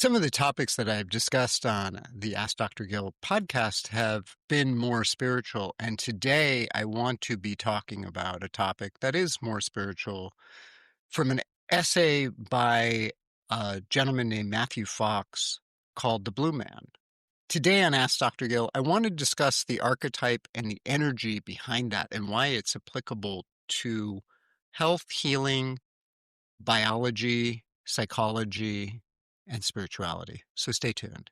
Some of the topics that I've discussed on the Ask Dr. Gill podcast have been more spiritual. And today I want to be talking about a topic that is more spiritual from an essay by a gentleman named Matthew Fox called The Blue Man. Today on Ask Dr. Gill, I want to discuss the archetype and the energy behind that and why it's applicable to health, healing, biology, psychology, and spirituality. So stay tuned.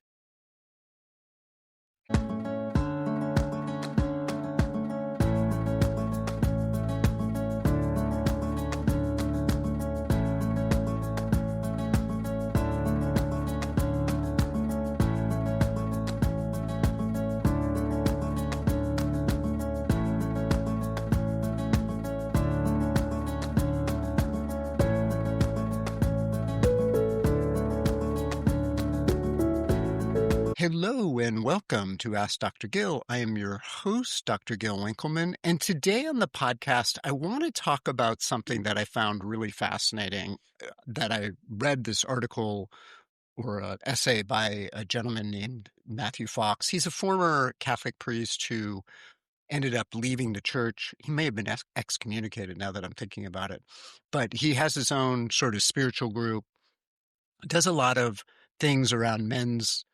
Hello and welcome to Ask Dr. Gill. I am your host, Dr. Gill Winkelman, and today on the podcast, I want to talk about something that I found really fascinating, that I read this article or an essay by a gentleman named Matthew Fox. He's a former Catholic priest who ended up leaving the church. He may have been excommunicated now that I'm thinking about it, but he has his own sort of spiritual group, does a lot of things around men's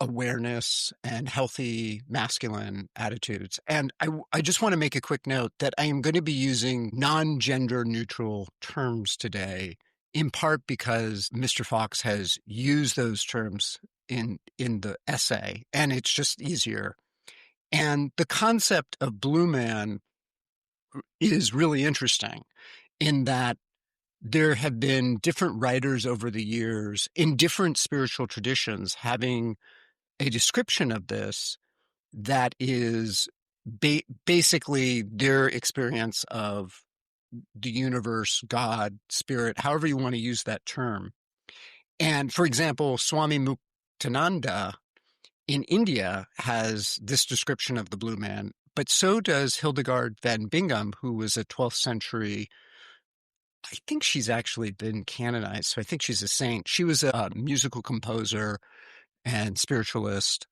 awareness and healthy masculine attitudes. And I just want to make a quick note that I am going to be using non-gender neutral terms today, in part because Mr. Fox has used those terms in the essay, and it's just easier. And the concept of blue man is really interesting in that there have been different writers over the years in different spiritual traditions having a description of this that is basically their experience of the universe, God, spirit, however you want to use that term. And for example, Swami Muktananda in India has this description of the blue man, but so does Hildegard van Bingen, who was a 12th century, I think she's actually been canonized, so I think she's a saint. She was a musical composer and spiritualist.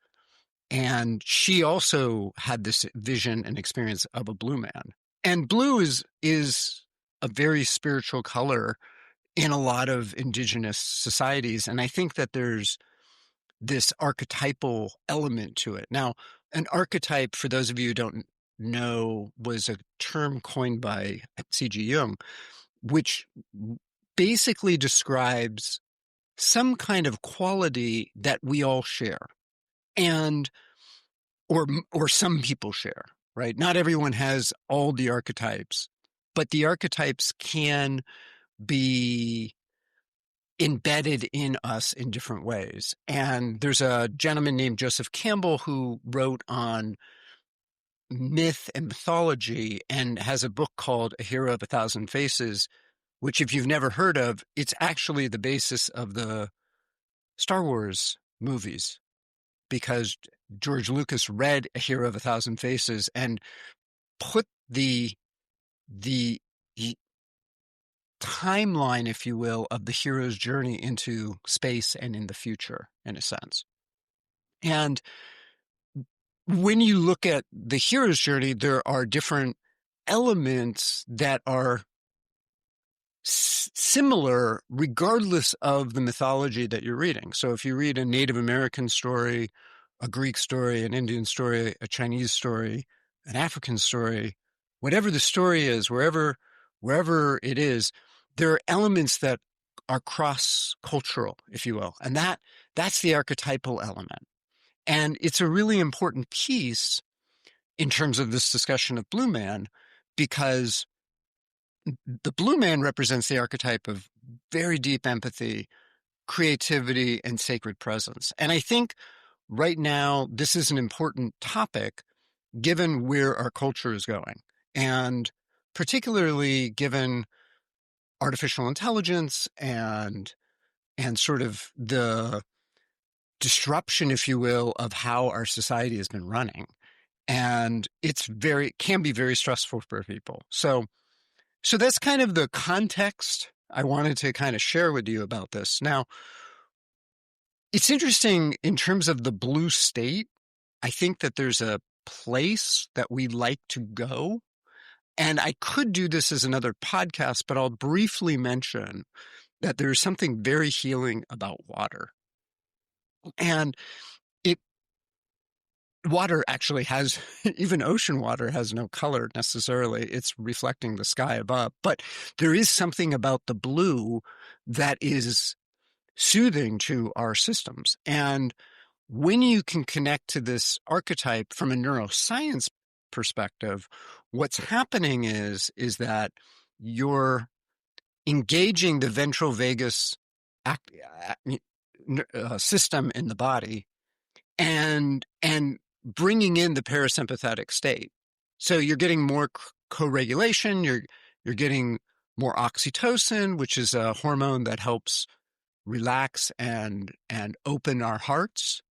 And she also had this vision and experience of a blue man. And blue is a very spiritual color in a lot of indigenous societies. And I think that there's this archetypal element to it. Now, an archetype, for those of you who don't know, was a term coined by C.G. Jung, which basically describes some kind of quality that we all share, and or some people share, right? Not everyone has all the archetypes, but the archetypes can be embedded in us in different ways. And there's a gentleman named Joseph Campbell who wrote on myth and mythology and has a book called A Hero of a Thousand Faces, which if you've never heard of, it's actually the basis of the Star Wars movies, because George Lucas read A Hero of a Thousand Faces and put the timeline, if you will, of the hero's journey into space and in the future, in a sense. And when you look at the hero's journey, there are different elements that are similar regardless of the mythology that you're reading. So if you read a Native American story, a Greek story, an Indian story, a Chinese story, an African story, whatever the story is, wherever it is, there are elements that are cross-cultural, if you will. And that's the archetypal element. And it's a really important piece in terms of this discussion of blue man, because the blue man represents the archetype of very deep empathy, creativity, and sacred presence. And I think right now, this is an important topic given where our culture is going, and particularly given artificial intelligence and sort of the disruption, if you will, of how our society has been running. And can be very stressful for people. So that's kind of the context I wanted to kind of share with you about this. Now, It's interesting in terms of the blue state. I think that there's a place that we like to go. And I could do this as another podcast, but I'll briefly mention that there's something very healing about water. And water actually has, even ocean water has no color necessarily. It's reflecting the sky above. But there is something about the blue that is soothing to our systems. And when you can connect to this archetype from a neuroscience perspective, what's happening is that you're engaging the ventral vagus system in the body and bringing in the parasympathetic state. So you're getting more co-regulation, you're getting more oxytocin, which is a hormone that helps relax and open our hearts,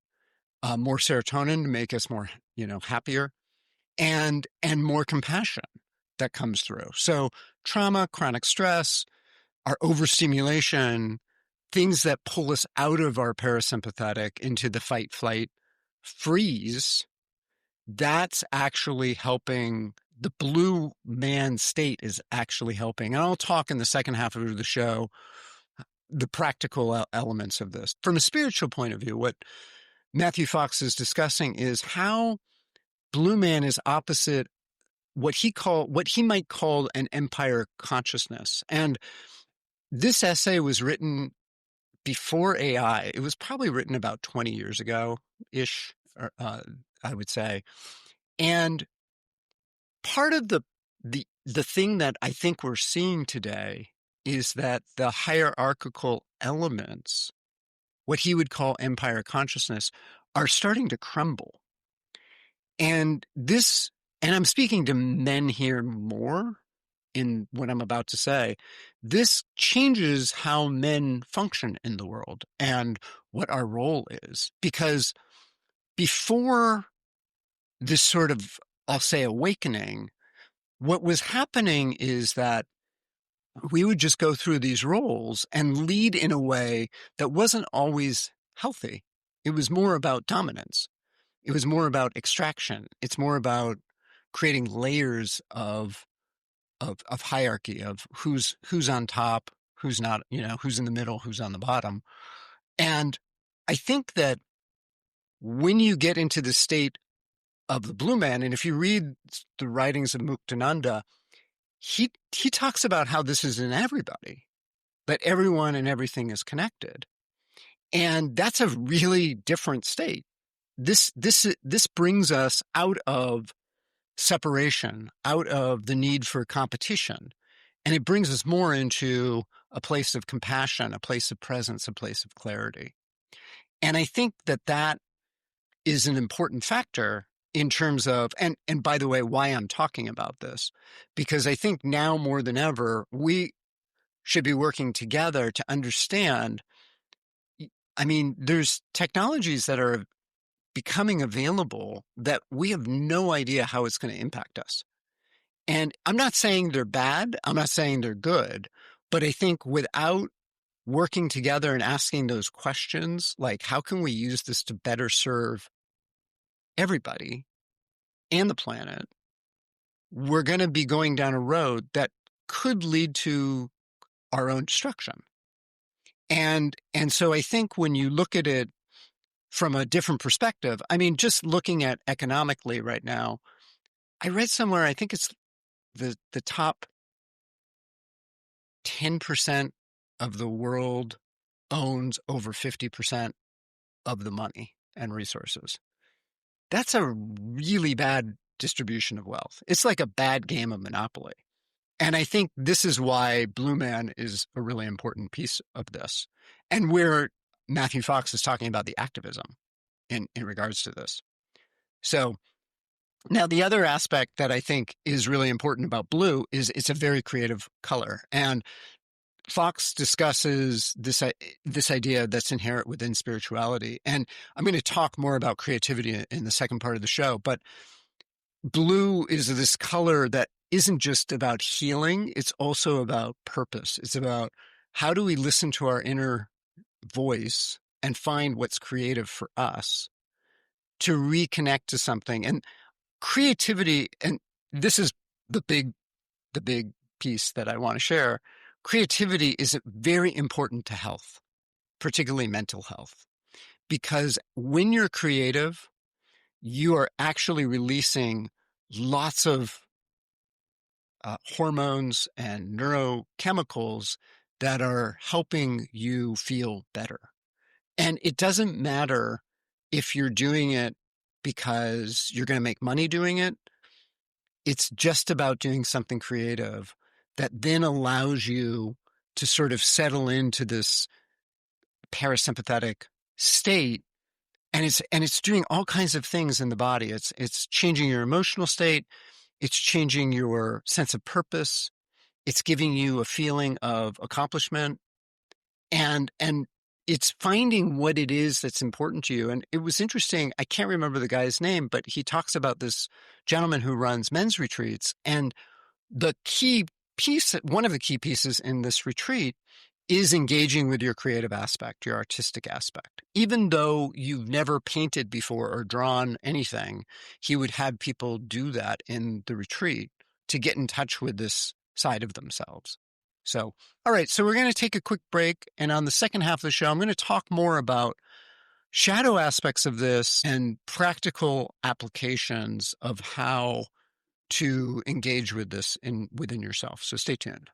more serotonin to make us more, happier, and more compassion that comes through. So trauma, chronic stress, our overstimulation, things that pull us out of our parasympathetic into the fight, flight, freeze, that's actually helping. The blue man state is actually helping. And I'll talk in the second half of the show the practical elements of this. From a spiritual point of view, what Matthew Fox is discussing is how blue man is opposite what he might call an empire consciousness. And this essay was written before AI. It was probably written about 20 years ago-ish, I would say. And part of the thing that I think we're seeing today is that the hierarchical elements, what he would call empire consciousness, are starting to crumble. And I'm speaking to men here more in what I'm about to say, this changes how men function in the world and what our role is. Because before this sort of, I'll say, awakening, what was happening is that we would just go through these roles and lead in a way that wasn't always healthy. It was more about dominance. It was more about extraction. It's more about creating layers of hierarchy, of who's on top, who's not, who's in the middle, who's on the bottom. And I think that when you get into the state of the blue man, and if you read the writings of Muktananda, he talks about how this is in everybody, that everyone and everything is connected. And that's a really different state. This brings us out of separation, out of the need for competition. And it brings us more into a place of compassion, a place of presence, a place of clarity. And I think that is an important factor in terms of, and by the way, why I'm talking about this, because I think now more than ever, we should be working together to understand. I mean, there's technologies that are becoming available that we have no idea how it's going to impact us. And I'm not saying they're bad. I'm not saying they're good. But I think without working together and asking those questions, like how can we use this to better serve everybody and the planet, we're going to be going down a road that could lead to our own destruction. And so I think when you look at it from a different perspective, I mean, just looking at economically right now, I read somewhere, I think it's the top 10% of the world owns over 50% of the money and resources. That's a really bad distribution of wealth. It's like a bad game of Monopoly. And I think this is why Blue Man is a really important piece of this. And where Matthew Fox is talking about the activism in regards to this. So now the other aspect that I think is really important about blue is it's a very creative color. And Fox discusses this idea that's inherent within spirituality. And I'm going to talk more about creativity in the second part of the show, but blue is this color that isn't just about healing. It's also about purpose. It's about how do we listen to our inner voice and find what's creative for us, to reconnect to something. And creativity, and this is the big piece that I want to share. Creativity is very important to health, particularly mental health, because when you're creative, you are actually releasing lots of hormones and neurochemicals that are helping you feel better. And it doesn't matter if you're doing it because you're going to make money doing it. It's just about doing something creative that then allows you to sort of settle into this parasympathetic state. And it's doing all kinds of things in the body. It's changing your emotional state. It's changing your sense of purpose. It's giving you a feeling of accomplishment, and it's finding what it is that's important to you. And it was interesting. I can't remember the guy's name, but he talks about this gentleman who runs men's retreats. And the key piece, one of the key pieces in this retreat, is engaging with your creative aspect, your artistic aspect. Even though you've never painted before or drawn anything, he would have people do that in the retreat to get in touch with this side of themselves. So, all right, so we're going to take a quick break. And on the second half of the show, I'm going to talk more about shadow aspects of this and practical applications of how to engage with this within yourself. So stay tuned.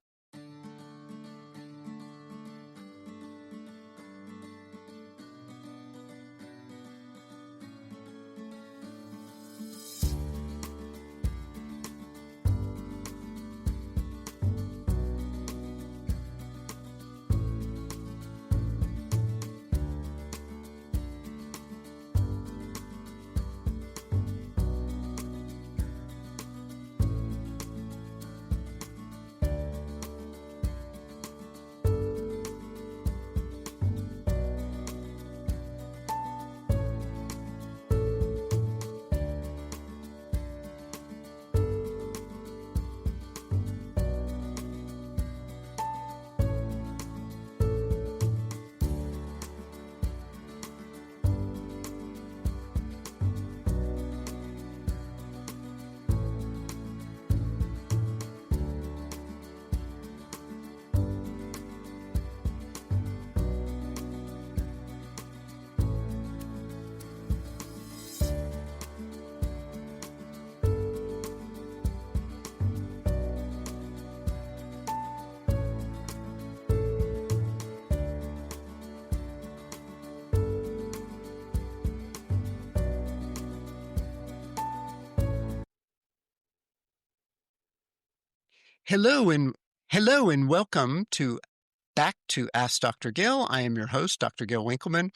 Hello and welcome back to Ask Dr. Gill. I am your host, Dr. Gill Winkelman.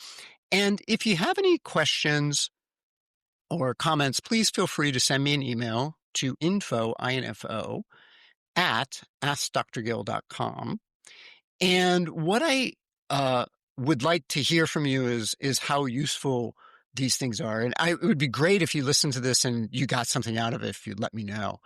And if you have any questions or comments, please feel free to send me an email to info at askdrgill.com. And what I would like to hear from you is how useful these things are. And it would be great if you listened to this and you got something out of it, if you'd let me know.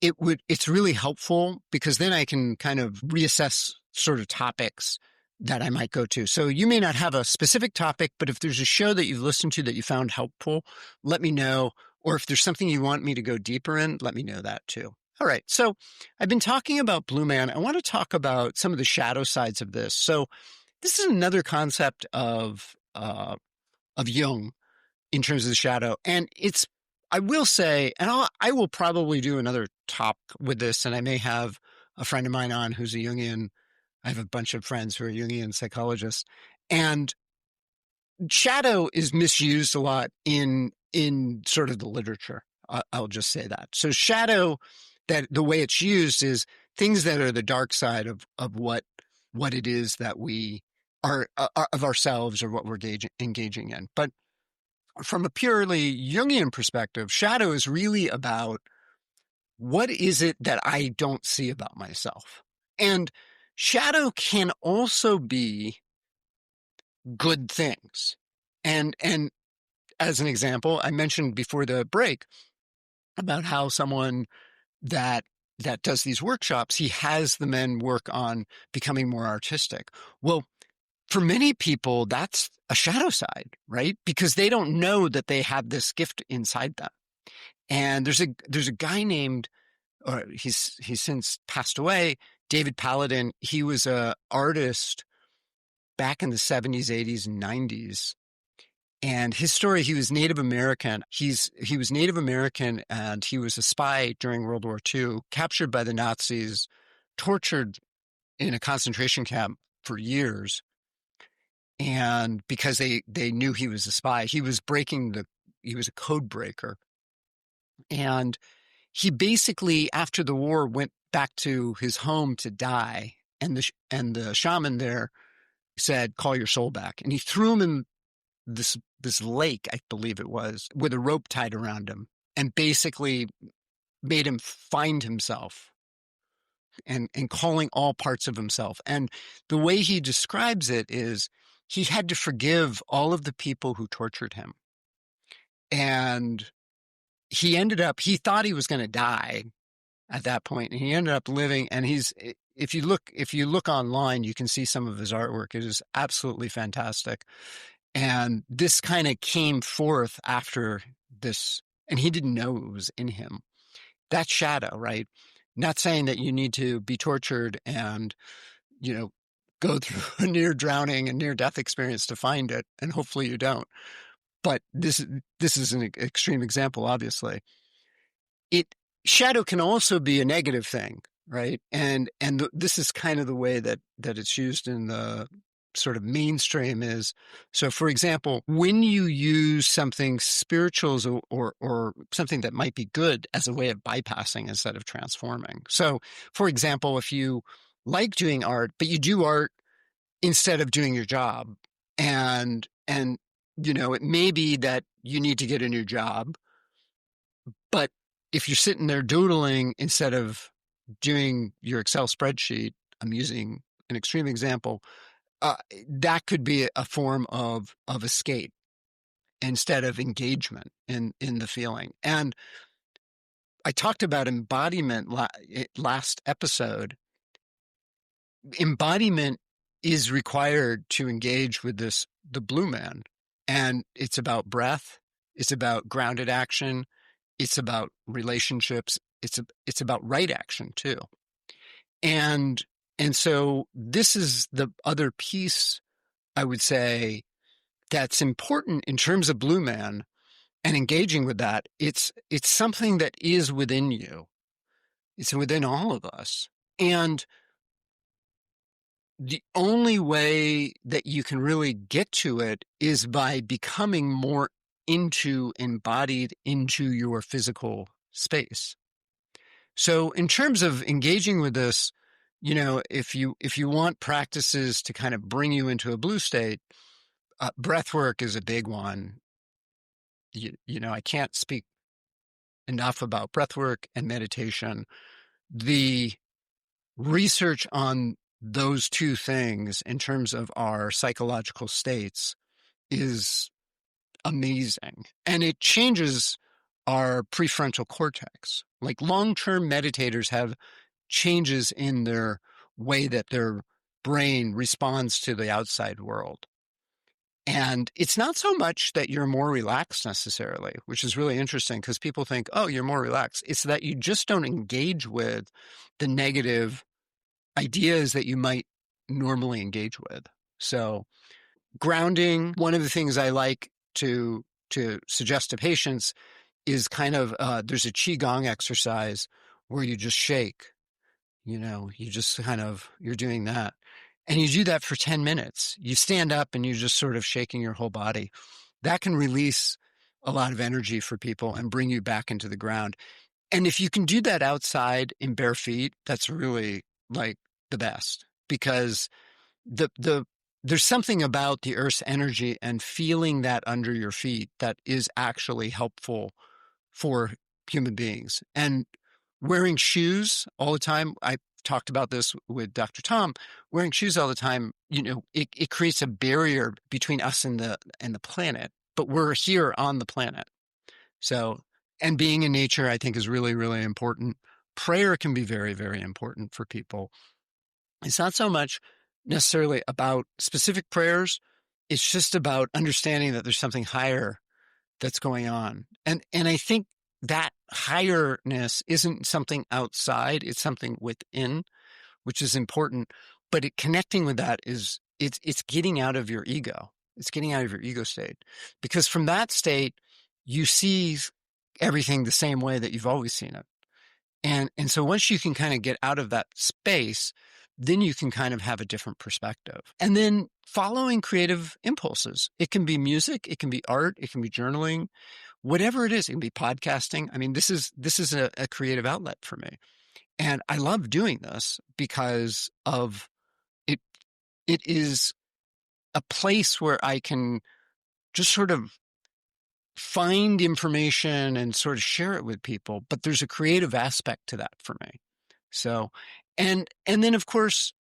It's really helpful because then I can kind of reassess sort of topics that I might go to. So you may not have a specific topic, but if there's a show that you've listened to that you found helpful, let me know. Or if there's something you want me to go deeper in, let me know that too. All right. So I've been talking about Blue Man. I want to talk about some of the shadow sides of this. So this is another concept of Jung in terms of the shadow. And I will say, and I will probably do another talk with this, and I may have a friend of mine on who's a Jungian. I have a bunch of friends who are Jungian psychologists. And shadow is misused a lot in sort of the literature. I'll just say that. So shadow, that the way it's used is things that are the dark side of what it is that we are of ourselves or what we're engaging in. But from a purely Jungian perspective, shadow is really about what is it that I don't see about myself. And shadow can also be good things. And as an example, I mentioned before the break about how someone that does these workshops, he has the men work on becoming more artistic. Well, for many people, that's a shadow side, right? Because they don't know that they have this gift inside them. And there's a guy named, or he's since passed away, David Paladin. He was a artist back in the 70s, 80s, and 90s. And his story, he was Native American. He was Native American, and he was a spy during World War II, captured by the Nazis, tortured in a concentration camp for years. And because they knew he was a spy, he was a code breaker. And he basically, after the war, went back to his home to die. And the shaman there said, "Call your soul back." And he threw him in this lake, I believe it was, with a rope tied around him, and basically made him find himself and calling all parts of himself. And the way he describes it is he had to forgive all of the people who tortured him. And he thought he was going to die at that point, and he ended up living. And if you look online, you can see some of his artwork. It is absolutely fantastic. And this kind of came forth after this, and he didn't know it was in him. That shadow, right? Not saying that you need to be tortured and, go through a near drowning and near death experience to find it. And hopefully you don't. But this is an extreme example, obviously. Shadow can also be a negative thing, right? And this is kind of the way that it's used in the sort of mainstream is. So, for example, when you use something spiritual or something that might be good as a way of bypassing instead of transforming. So, for example, if you like doing art, but you do art instead of doing your job, and it may be that you need to get a new job, but if you're sitting there doodling instead of doing your Excel spreadsheet, I'm using an extreme example, that could be a form of escape instead of engagement in the feeling. And I talked about embodiment last episode. Embodiment is required to engage with the blue man. And it's about breath. It's about grounded action. It's about relationships. It's about right action too. And so this is the other piece, I would say, that's important in terms of Blue Man and engaging with that. It's something that is within you. It's within all of us. And the only way that you can really get to it is by becoming more embodied into your physical space. So in terms of engaging with this, if you want practices to kind of bring you into a blue state, breath work is a big one. I can't speak enough about breath work and meditation. The research on those two things in terms of our psychological states is amazing. And it changes our prefrontal cortex. Like long-term meditators have changes in their way that their brain responds to the outside world. And it's not so much that you're more relaxed necessarily, which is really interesting because people think, oh, you're more relaxed. It's that you just don't engage with the negative ideas that you might normally engage with. So grounding, one of the things I like to suggest to patients is kind of, there's a Qigong exercise where you just shake, you just you're doing that. And you do that for 10 minutes. You stand up and you're just sort of shaking your whole body. That can release a lot of energy for people and bring you back into the ground. And if you can do that outside in bare feet, that's really like the best, because there's something about the earth's energy and feeling that under your feet that is actually helpful for human beings. And wearing shoes all the time, I talked about this with Dr. Tom, wearing shoes all the time, it creates a barrier between us and the planet, but we're here on the planet. So, and being in nature, I think, is really, really important. Prayer can be very, very important for people. It's not so much necessarily about specific prayers. It's just about understanding that there's something higher that's going on. And I think that higherness isn't something outside, it's something within, which is important. But connecting with that it's getting out of your ego. It's getting out of your ego state. Because from that state, you see everything the same way that you've always seen it. And so once you can kind of get out of that space, then you can kind of have a different perspective. And then following creative impulses. It can be music, it can be art, it can be journaling, whatever it is. It can be podcasting. I mean, this is a creative outlet for me. And I love doing this because of it. It is a place where I can just sort of find information and sort of share it with people, but there's a creative aspect to that for me. So, and then of course,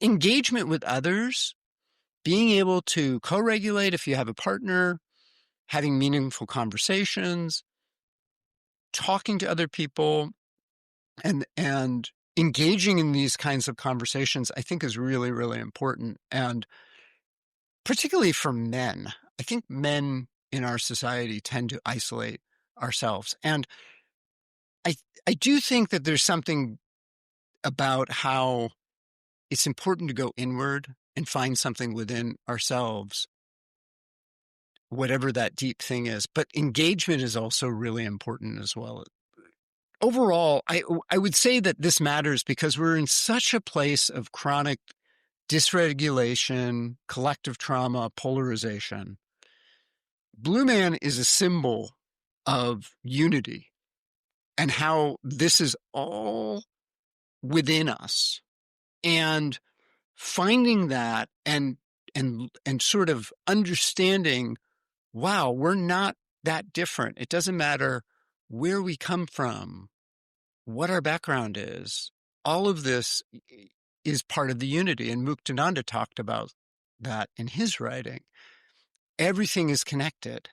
engagement with others, being able to co-regulate if you have a partner, having meaningful conversations, talking to other people, and engaging in these kinds of conversations, I think is really, really important. And particularly for men, I think men in our society tend to isolate ourselves. And I do think that there's something about how it's important to go inward and find something within ourselves, whatever that deep thing is. But engagement is also really important as well. Overall, I would say that this matters because we're in such a place of chronic dysregulation, collective trauma, polarization. Blue Man is a symbol of unity and how this is all within us. And finding that and sort of understanding, wow, we're not that different. It doesn't matter where we come from, what our background is. All of this is part of the unity. And Muktananda talked about that in his writing. Everything is connected.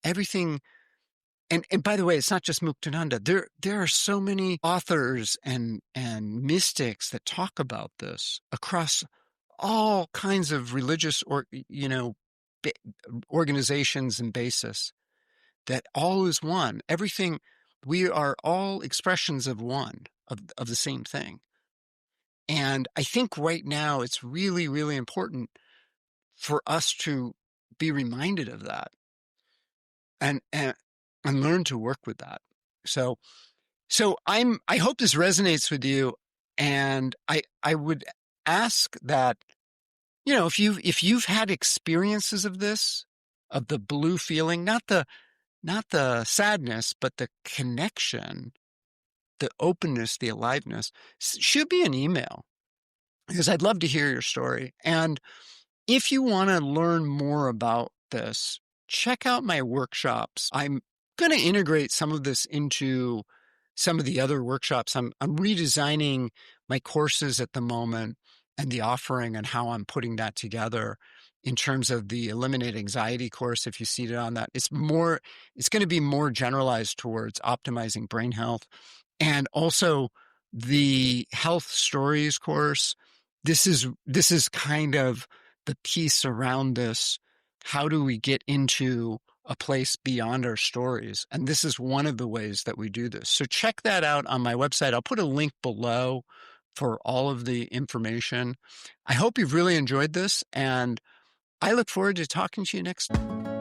Everything. And by the way, it's not just Muktananda. There are so many authors and mystics that talk about this across all kinds of religious organizations and basis, that all is one. Everything, we are all expressions of one, of the same thing. And I think right now it's really, really important for us to be reminded of that and learn to work with that. So I hope this resonates with you. And I would ask that, if you've had experiences of this, of the blue feeling, not the sadness, but the connection, the openness, the aliveness, shoot me an email because I'd love to hear your story. And if you want to learn more about this, check out my workshops. I'm going to integrate some of this into some of the other workshops. I'm redesigning my courses at the moment and the offering and how I'm putting that together in terms of the Eliminate Anxiety course. If you see it on that, it's going to be more generalized towards optimizing brain health. And also the Health Stories course. This is kind of the piece around this. How do we get into a place beyond our stories? And this is one of the ways that we do this. So check that out on my website. I'll put a link below for all of the information. I hope you've really enjoyed this, and I look forward to talking to you next time.